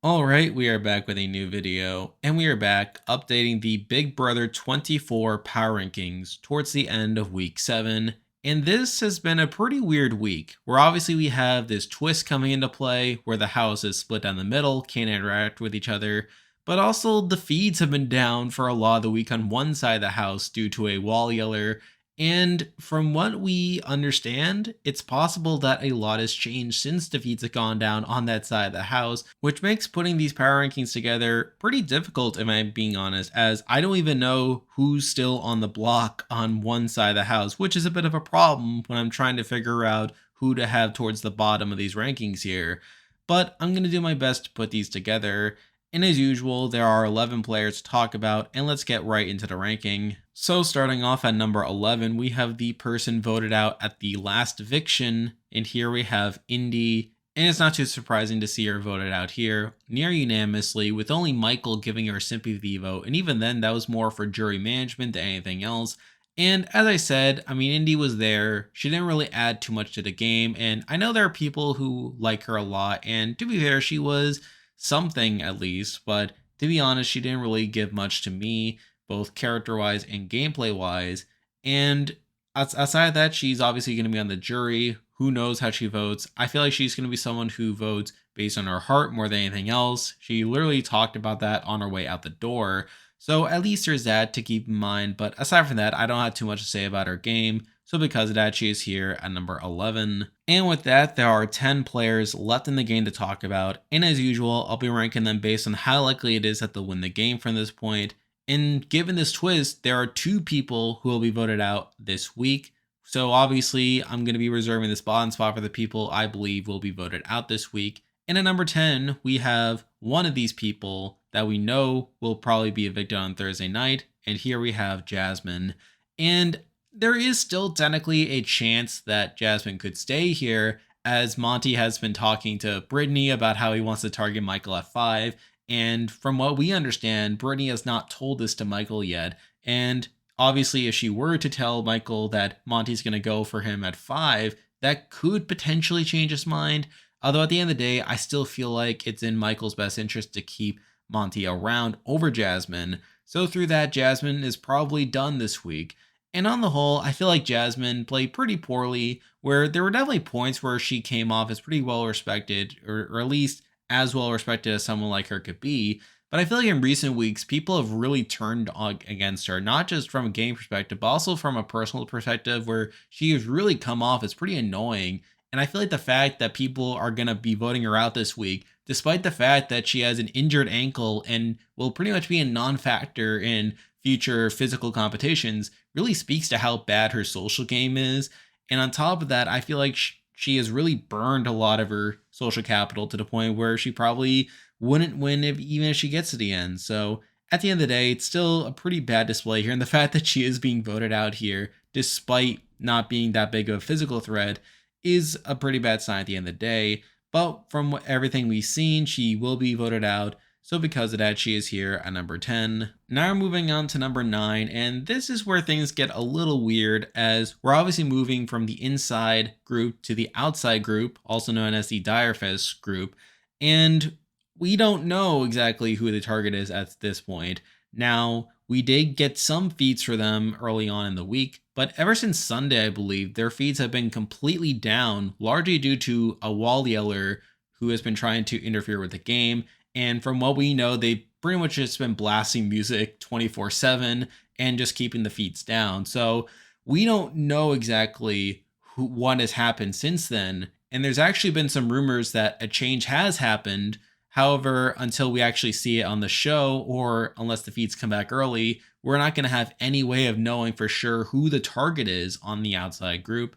Alright, we are back with a new video, and we are back updating the Big Brother 24 power rankings towards the end of week 7. And this has been a pretty weird week, where obviously we have this twist coming into play where the house is split down the middle, can't interact with each other, but also the feeds have been down for a lot of the week on one side of the house due to a wall yeller. And from what we understand, it's possible that a lot has changed since defeats have gone down on that side of the house, which makes putting these power rankings together pretty difficult, if I'm being honest, as I don't even know who's still on the block on one side of the house, which is a bit of a problem when I'm trying to figure out who to have towards the bottom of these rankings here. But I'm going to do my best to put these together. And as usual, there are 11 players to talk about, and let's get right into the ranking. So starting off at number 11, we have the person voted out at the last eviction, and here we have Indy. And it's not too surprising to see her voted out here, near unanimously, with only Michael giving her a sympathy vote, and even then that was more for jury management than anything else. And as I said, I mean, Indy was there. She didn't really add too much to the game, and I know there are people who like her a lot, and to be fair, she was something at least, but to be honest, she didn't really give much to me, both character wise and gameplay wise. And outside of that, she's obviously going to be on the jury. Who knows how she votes? I feel like she's going to be someone who votes based on her heart more than anything else. She literally talked about that on her way out the door. So at least there's that to keep in mind. But aside from that, I don't have too much to say about her game. So because of that, she is here at number 11. And with that, there are 10 players left in the game to talk about. And as usual, I'll be ranking them based on how likely it is that they'll win the game from this point. And given this twist, there are 2 people who will be voted out this week. So obviously, I'm going to be reserving this bottom spot for the people I believe will be voted out this week. And at number 10, we have one of these people that we know will probably be evicted on Thursday night. And here we have Jasmine. And there is still technically a chance that Jasmine could stay here, as Monty has been talking to Brittany about how he wants to target Michael at 5. And from what we understand, Brittany has not told this to Michael yet. And obviously, if she were to tell Michael that Monty's going to go for him at 5, that could potentially change his mind. Although at the end of the day, I still feel like it's in Michael's best interest to keep Monty around over Jasmine. So through that, Jasmine is probably done this week. And on the whole, I feel like Jasmine played pretty poorly, where there were definitely points where she came off as pretty well respected, or at least as well respected as someone like her could be. But I feel like in recent weeks, people have really turned against her, not just from a game perspective, but also from a personal perspective, where she has really come off as pretty annoying. And I feel like the fact that people are going to be voting her out this week, despite the fact that she has an injured ankle and will pretty much be a non-factor in future physical competitions, really speaks to how bad her social game is. And on top of that, I feel like she has really burned a lot of her social capital to the point where she probably wouldn't win even if she gets to the end. So at the end of the day, it's still a pretty bad display here. And the fact that she is being voted out here, despite not being that big of a physical threat, is a pretty bad sign at the end of the day. But from everything we've seen, she will be voted out. So because of that, she is here at number 10. Now we're moving on to number 9, and this is where things get a little weird, as we're obviously moving from the inside group to the outside group, also known as the Direfest group, and we don't know exactly who the target is at this point. Now, we did get some feeds for them early on in the week, but ever since Sunday, I believe, their feeds have been completely down, largely due to a wall yeller who has been trying to interfere with the game. And from what we know, they've pretty much just been blasting music 24/7 and just keeping the feeds down. So we don't know exactly what has happened since then. And there's actually been some rumors that a change has happened. However, until we actually see it on the show, or unless the feeds come back early, we're not going to have any way of knowing for sure who the target is on the outside group.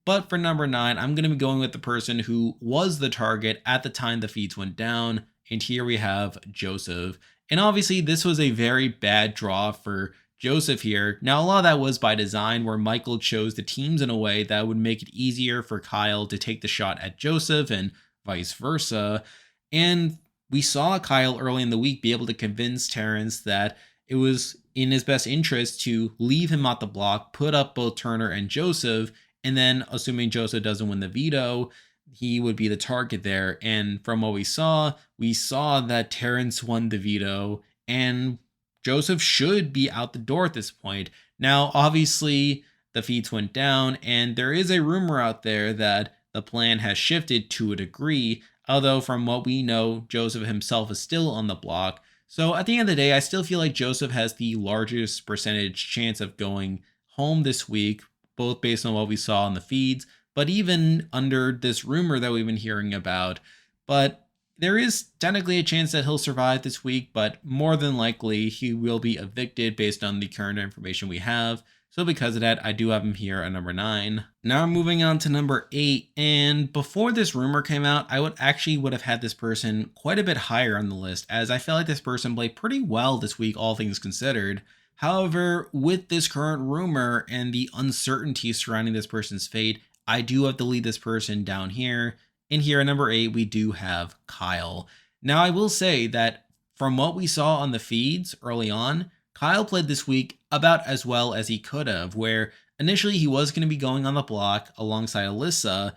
But for number 9, I'm going to be going with the person who was the target at the time the feeds went down. And here we have Joseph. And obviously, this was a very bad draw for Joseph here. Now, a lot of that was by design, where Michael chose the teams in a way that would make it easier for Kyle to take the shot at Joseph and vice versa. And we saw Kyle early in the week be able to convince Terrance that it was in his best interest to leave him at the block, put up both Turner and Joseph, and then, assuming Joseph doesn't win the veto, he would be the target there. And from what we saw that Terrance won the veto, and Joseph should be out the door at this point. Now, obviously, the feeds went down, and there is a rumor out there that the plan has shifted to a degree, although from what we know, Joseph himself is still on the block. So at the end of the day, I still feel like Joseph has the largest percentage chance of going home this week, both based on what we saw in the feeds, but even under this rumor that we've been hearing about. But there is technically a chance that he'll survive this week, but more than likely he will be evicted based on the current information we have. So because of that, I do have him here at number 9. Now I'm moving on to number 8. And before this rumor came out, I would have had this person quite a bit higher on the list, as I felt like this person played pretty well this week, all things considered. However, with this current rumor and the uncertainty surrounding this person's fate, I do have to leave this person down here. And here at number 8, we do have Kyle. Now I will say that from what we saw on the feeds early on, Kyle played this week about as well as he could have, where initially he was going to be going on the block alongside Alyssa,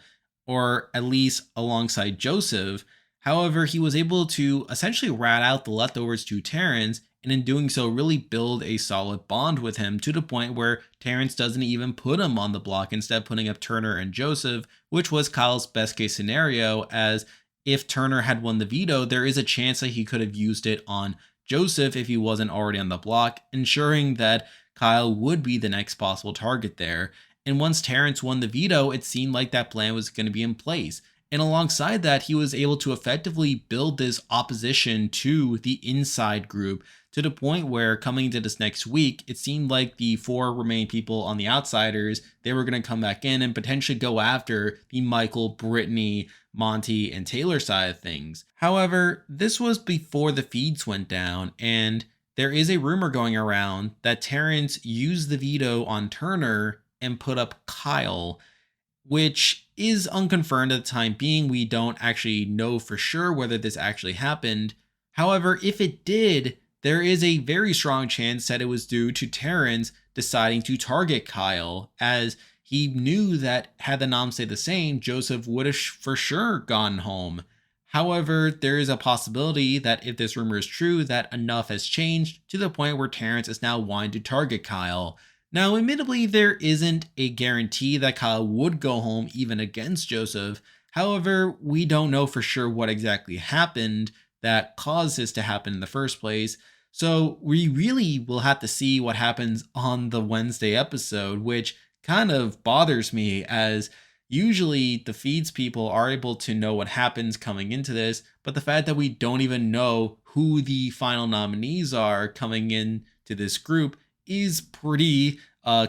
or at least alongside Joseph. However, he was able to essentially rat out the leftovers to Terrance, and in doing so, really build a solid bond with him to the point where Terrance doesn't even put him on the block, instead putting up Turner and Joseph, which was Kyle's best case scenario, as if Turner had won the veto, there is a chance that he could have used it on Joseph if he wasn't already on the block, ensuring that Kyle would be the next possible target there. And once Terrance won the veto, it seemed like that plan was going to be in place. And alongside that, he was able to effectively build this opposition to the inside group to the point where coming into this next week, it seemed like the 4 remaining people on the outsiders, they were going to come back in and potentially go after the Michael, Brittany, Monty, and Taylor side of things. However, this was before the feeds went down, and there is a rumor going around that Terrance used the veto on Turner and put up Kyle, which is unconfirmed at the time being. We don't actually know for sure whether this actually happened. However, if it did, there is a very strong chance that it was due to Terrance deciding to target Kyle, as he knew that had the noms stayed the same, Joseph would have for sure gone home. However, there is a possibility that if this rumor is true, that enough has changed to the point where Terrance is now wanting to target Kyle. Now, admittedly, there isn't a guarantee that Kyle would go home even against Joseph. However, we don't know for sure what exactly happened that caused this to happen in the first place. So we really will have to see what happens on the Wednesday episode, which kind of bothers me, as usually the feeds people are able to know what happens coming into this, but the fact that we don't even know who the final nominees are coming in to this group is pretty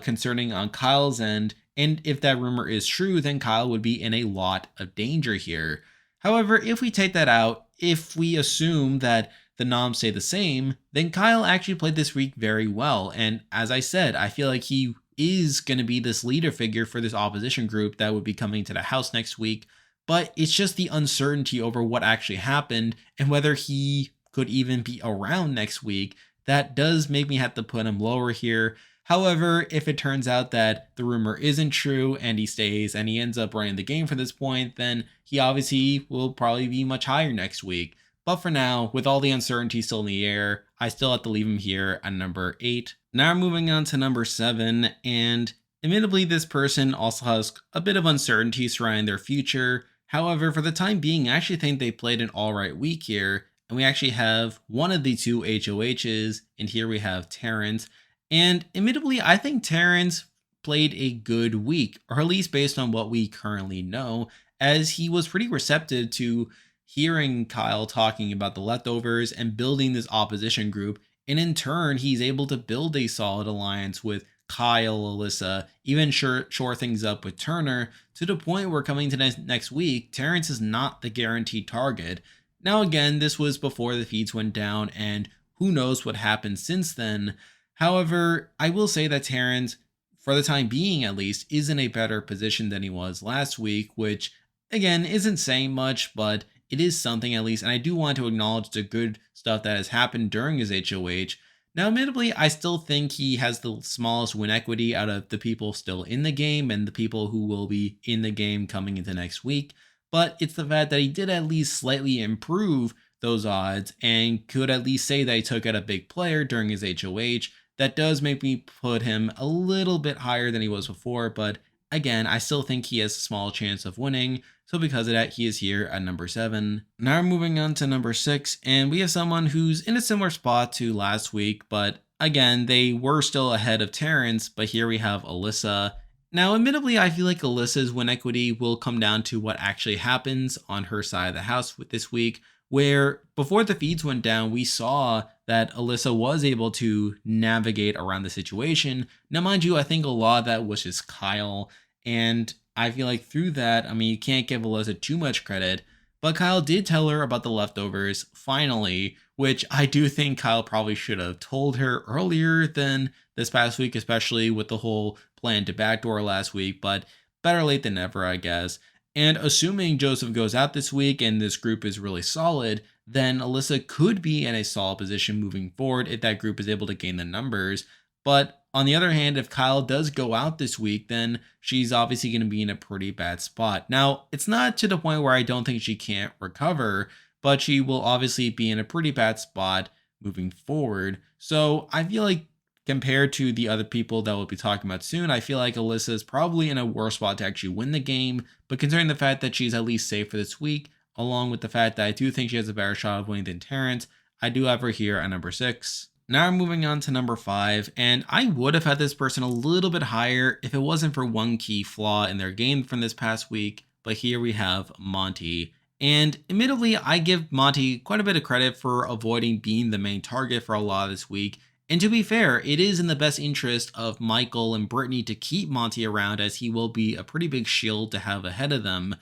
concerning on Kyle's end. And if that rumor is true, then Kyle would be in a lot of danger here. However, if we take that out, if we assume that the noms stay the same, then Kyle actually played this week very well. And as I said, I feel like he is going to be this leader figure for this opposition group that would be coming to the house next week. But it's just the uncertainty over what actually happened and whether he could even be around next week that does make me have to put him lower here. However, if it turns out that the rumor isn't true and he stays and he ends up running the game from this point, then he obviously will probably be much higher next week. But for now, with all the uncertainty still in the air, I still have to leave him here at number 8. Now moving on to number 7, and admittedly this person also has a bit of uncertainty surrounding their future. However, for the time being, I actually think they played an alright week here, and we actually have one of the 2 HOHs, and here we have Terrance. And admittedly, I think Terrance played a good week, or at least based on what we currently know, as he was pretty receptive to hearing Kyle talking about the leftovers and building this opposition group. And in turn, he's able to build a solid alliance with Kyle, Alyssa, even shore things up with Turner, to the point where coming to next week, Terrance is not the guaranteed target. Now again, this was before the feeds went down, and who knows what happened since then. However, I will say that Terrance, for the time being at least, is in a better position than he was last week, which again isn't saying much, but it is something at least, and I do want to acknowledge the good stuff that has happened during his HOH. Now, admittedly, I still think he has the smallest win equity out of the people still in the game and the people who will be in the game coming into next week. but it's the fact that he did at least slightly improve those odds and could at least say that he took out a big player during his HOH. That does make me put him a little bit higher than he was before, but again, I still think he has a small chance of winning. So because of that, he is here at number 7. Now we're moving on to number 6, and we have someone who's in a similar spot to last week, but again, they were still ahead of Terrance, but here we have Alyssa. Now, admittedly, I feel like Alyssa's win equity will come down to what actually happens on her side of the house with this week, where before the feeds went down, we saw that Alyssa was able to navigate around the situation. Now, mind you, I think a lot of that was just Kyle, and I feel like through that, I mean, you can't give Alyssa too much credit, but Kyle did tell her about the leftovers finally, which I do think Kyle probably should have told her earlier than this past week, especially with the whole plan to backdoor last week, but better late than never, I guess. And assuming Joseph goes out this week and this group is really solid, then Alyssa could be in a solid position moving forward if that group is able to gain the numbers. But on the other hand, if Kyle does go out this week, then she's obviously going to be in a pretty bad spot. Now, it's not to the point where I don't think she can't recover, but she will obviously be in a pretty bad spot moving forward. So I feel like compared to the other people that we'll be talking about soon, I feel like Alyssa is probably in a worse spot to actually win the game. But considering the fact that she's at least safe for this week, along with the fact that I do think she has a better shot of winning than Terrance, I do have her here at number 6. Now I'm moving on to number 5, and I would have had this person a little bit higher if it wasn't for one key flaw in their game from this past week, but here we have Monty. And admittedly, I give Monty quite a bit of credit for avoiding being the main target for a lot of this week. And to be fair, it is in the best interest of Michael and Brittany to keep Monty around, as he will be a pretty big shield to have ahead of them.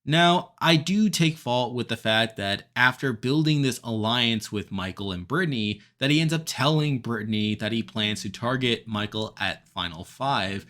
Now, I do take fault with the fact that after building this alliance with Michael and Brittany, that he ends up telling Brittany that he plans to target Michael at Final 5,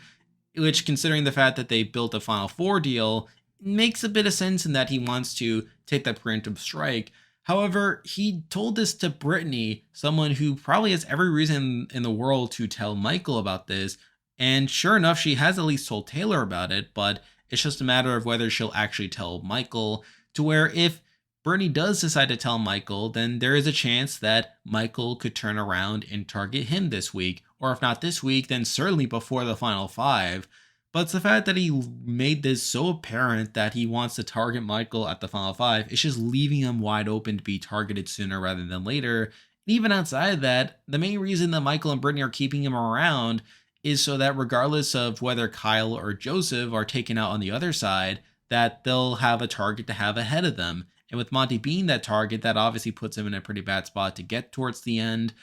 which, considering the fact that they built a Final 4 deal, makes a bit of sense in that he wants to take that preemptive strike. However, he told this to Brittany, someone who probably has every reason in the world to tell Michael about this, and sure enough, she has at least told Taylor about it, but it's just a matter of whether she'll actually tell Michael, to where if Brittany does decide to tell Michael, then there is a chance that Michael could turn around and target him this week, or if not this week, then certainly before the Final 5. But it's the fact that he made this so apparent that he wants to target Michael at the Final 5, it's just leaving him wide open to be targeted sooner rather than later. And even outside of that, the main reason that Michael and Brittany are keeping him around is so that regardless of whether Kyle or Joseph are taken out on the other side, that they'll have a target to have ahead of them. And with Monty being that target, that obviously puts him in a pretty bad spot to get towards the end.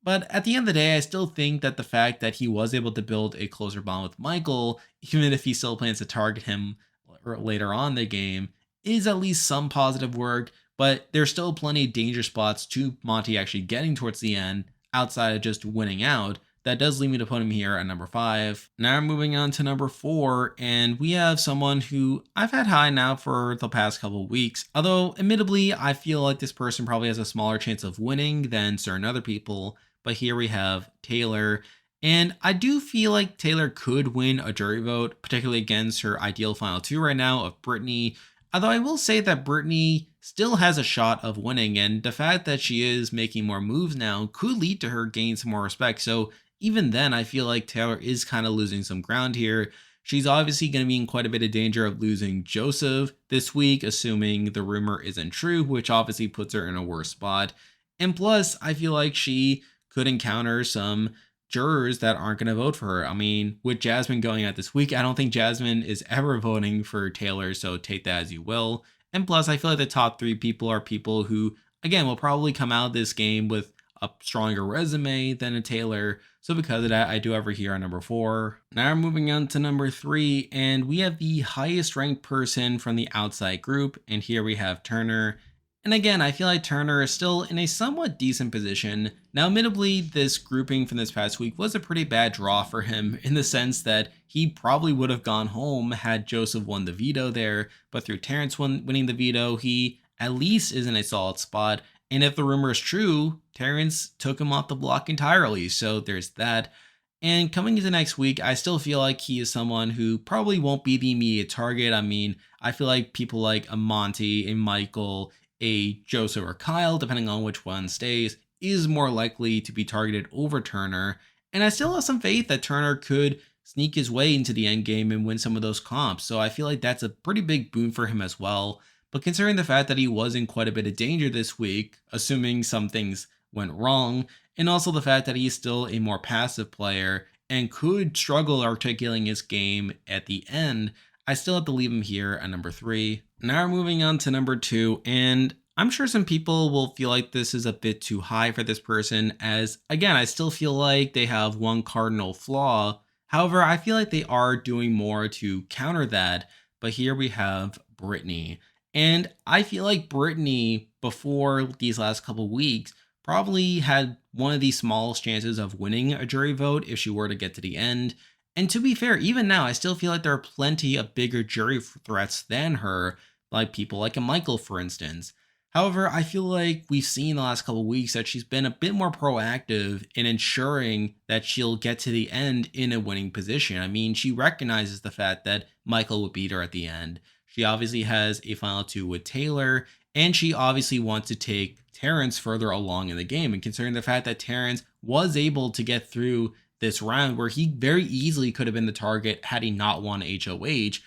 But at the end of the day, I still think that the fact that he was able to build a closer bond with Michael, even if he still plans to target him later on in the game, is at least some positive work. But there's still plenty of danger spots to Monty actually getting towards the end outside of just winning out. That does lead me to put him here at number 5. Now we're moving on to number 4, and we have someone who I've had high now for the past couple of weeks. Although, admittedly, I feel like this person probably has a smaller chance of winning than certain other people. But here we have Taylor. And I do feel like Taylor could win a jury vote, particularly against her ideal final 2 right now of Brittany. Although I will say that Brittany still has a shot of winning, and the fact that she is making more moves now could lead to her gaining some more respect. So even then, I feel like Taylor is kind of losing some ground here. She's obviously going to be in quite a bit of danger of losing Joseph this week, assuming the rumor isn't true, which obviously puts her in a worse spot. And plus, I feel like she could encounter some jurors that aren't going to vote for her. I mean, with Jasmine going out this week, I don't think Jasmine is ever voting for Taylor, so take that as you will. And plus, I feel like the top 3 people are people who, again, will probably come out of this game with a stronger resume than a Taylor. So because of that, I do have her here on number 4. Now we're moving on to number 3, and we have the highest ranked person from the outside group, and here we have Turner. And again, I feel like Turner is still in a somewhat decent position. Now, admittedly, this grouping from this past week was a pretty bad draw for him in the sense that he probably would have gone home had Joseph won the veto there, but through Terrance winning the veto, he at least is in a solid spot. And if the rumor is true, Terrance took him off the block entirely, so there's that. And coming into next week, I still feel like he is someone who probably won't be the immediate target. I mean, I feel like people like a Monty, a Michael, a Joseph, or Kyle, depending on which one stays, is more likely to be targeted over Turner. And I still have some faith that Turner could sneak his way into the end game and win some of those comps. So I feel like that's a pretty big boon for him as well. But considering the fact that he was in quite a bit of danger this week, assuming some things went wrong, and also the fact that he's still a more passive player and could struggle articulating his game at the end, I still have to leave him here at number 3. Now we're moving on to number 2, and I'm sure some people will feel like this is a bit too high for this person, as again, I still feel like they have one cardinal flaw. However, I feel like they are doing more to counter that, but here we have Brittany. And I feel like Brittany, before these last couple weeks, probably had one of the smallest chances of winning a jury vote if she were to get to the end. And to be fair, even now, I still feel like there are plenty of bigger jury threats than her, like people like a Michael, for instance. However, I feel like we've seen the last couple of weeks that she's been a bit more proactive in ensuring that she'll get to the end in a winning position. I mean, she recognizes the fact that Michael would beat her at the end. She obviously has a final 2 with Taylor, and she obviously wants to take Terrance further along in the game. And considering the fact that Terrance was able to get through this round where he very easily could have been the target had he not won HOH,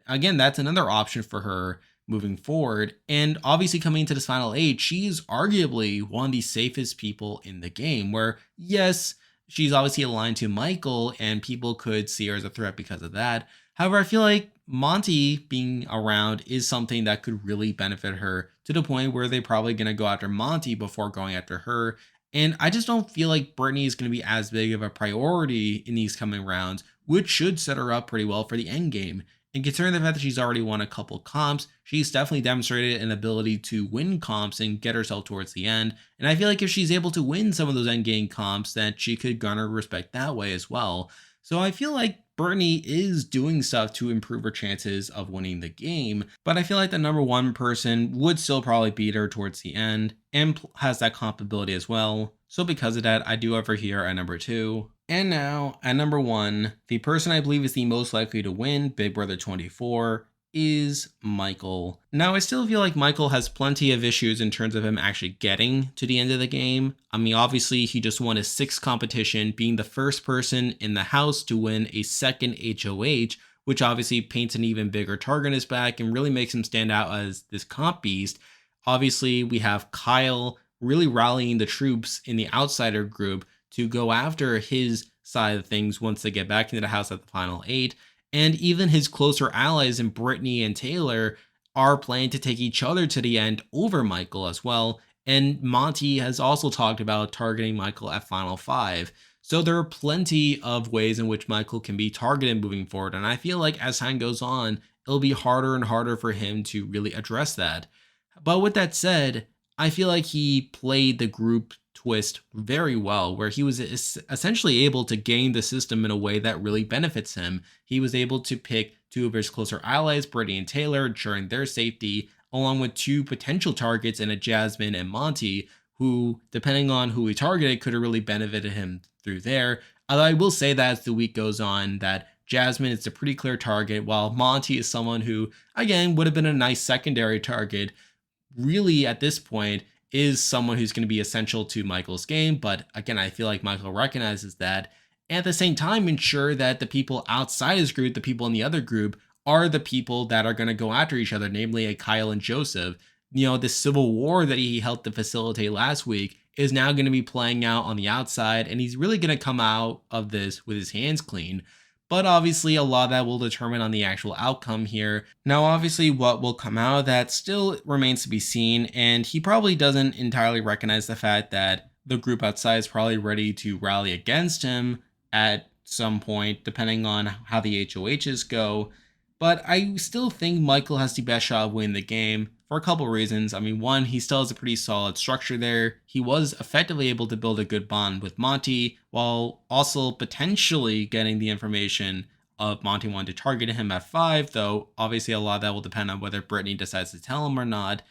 again, that's another option for her moving forward. And obviously, coming into this final 8, she's arguably one of the safest people in the game. Where, yes, she's obviously aligned to Michael, and people could see her as a threat because of that. However, I feel like Monty being around is something that could really benefit her to the point where they're probably going to go after Monty before going after her. And I just don't feel like Brittany is going to be as big of a priority in these coming rounds, which should set her up pretty well for the end game. And considering the fact that she's already won a couple comps, she's definitely demonstrated an ability to win comps and get herself towards the end. And I feel like if she's able to win some of those end game comps, that she could garner respect that way as well. So I feel like Brittany is doing stuff to improve her chances of winning the game, but I feel like the number 1 person would still probably beat her towards the end and has that comp ability as well. So because of that, I do have her here at number 2. And now, at number 1, the person I believe is the most likely to win Big Brother 24 is Michael. Now, I still feel like Michael has plenty of issues in terms of him actually getting to the end of the game. I mean, obviously, he just won his 6th competition, being the first person in the house to win a second HOH, which obviously paints an even bigger target on his back and really makes him stand out as this comp beast. Obviously, we have Kyle really rallying the troops in the outsider group to go after his side of things once they get back into the house at the final 8. And even his closer allies in Brittany and Taylor are planning to take each other to the end over Michael as well. And Monty has also talked about targeting Michael at Final 5. So there are plenty of ways in which Michael can be targeted moving forward. And I feel like as time goes on, it'll be harder and harder for him to really address that. But with that said, I feel like he played the group twist very well, where he was essentially able to game the system in a way that really benefits him. He was able to pick 2 of his closer allies, Brittany and Taylor, ensuring their safety, along with 2 potential targets in a Jasmine and Monty, who, depending on who he targeted, could have really benefited him through there. Although I will say that as the week goes on, that Jasmine is a pretty clear target, while Monty is someone who, again, would have been a nice secondary target. Really, at this point, is someone who's going to be essential to Michael's game. But again, I feel like Michael recognizes that. And at the same time, ensure that the people outside his group, the people in the other group, are the people that are going to go after each other, namely a Kyle and Joseph. You know, the civil war that he helped to facilitate last week is now going to be playing out on the outside. And he's really going to come out of this with his hands clean. But obviously, a lot of that will determine on the actual outcome here. Now, obviously, what will come out of that still remains to be seen, and he probably doesn't entirely recognize the fact that the group outside is probably ready to rally against him at some point, depending on how the HOHs go. But I still think Michael has the best shot of winning the game for a couple reasons. I mean, one, he still has a pretty solid structure there. He was effectively able to build a good bond with Monty, while also potentially getting the information of Monty wanting to target him at 5, though obviously a lot of that will depend on whether Brittany decides to tell him or not.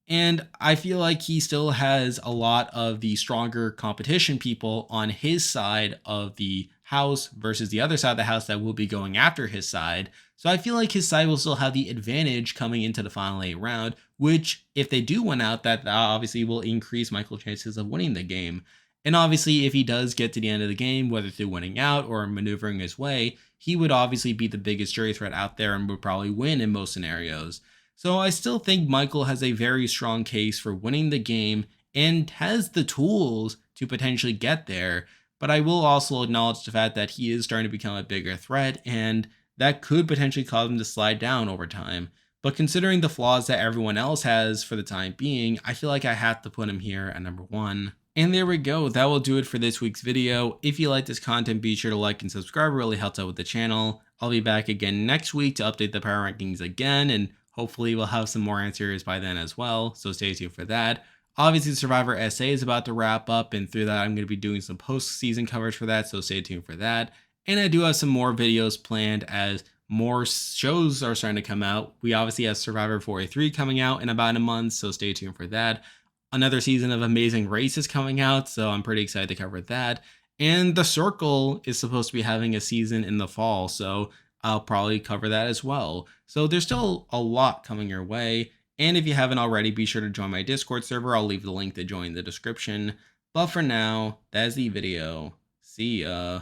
And I feel like he still has a lot of the stronger competition people on his side of the house versus the other side of the house that will be going after his side. So I feel like his side will still have the advantage coming into the final 8 round, which if they do win out, that obviously will increase Michael's chances of winning the game. And obviously, if he does get to the end of the game, whether through winning out or maneuvering his way, he would obviously be the biggest jury threat out there and would probably win in most scenarios. So I still think Michael has a very strong case for winning the game and has the tools to potentially get there. But I will also acknowledge the fact that he is starting to become a bigger threat, and that could potentially cause him to slide down over time. But considering the flaws that everyone else has for the time being, I feel like I have to put him here at number 1. And there we go. That will do it for this week's video. If you like this content, be sure to like and subscribe. It really helps out with the channel. I'll be back again next week to update the power rankings again, and hopefully we'll have some more answers by then as well. So stay tuned for that. Obviously, the Survivor SA is about to wrap up, and through that, I'm going to be doing some post-season coverage for that, so stay tuned for that. And I do have some more videos planned as more shows are starting to come out. We obviously have Survivor 43 coming out in about a month, so stay tuned for that. Another season of Amazing Race is coming out, so I'm pretty excited to cover that. And The Circle is supposed to be having a season in the fall, so I'll probably cover that as well. So there's still a lot coming your way. And if you haven't already, be sure to join my Discord server. I'll leave the link to join in the description. But for now, that is the video. See ya.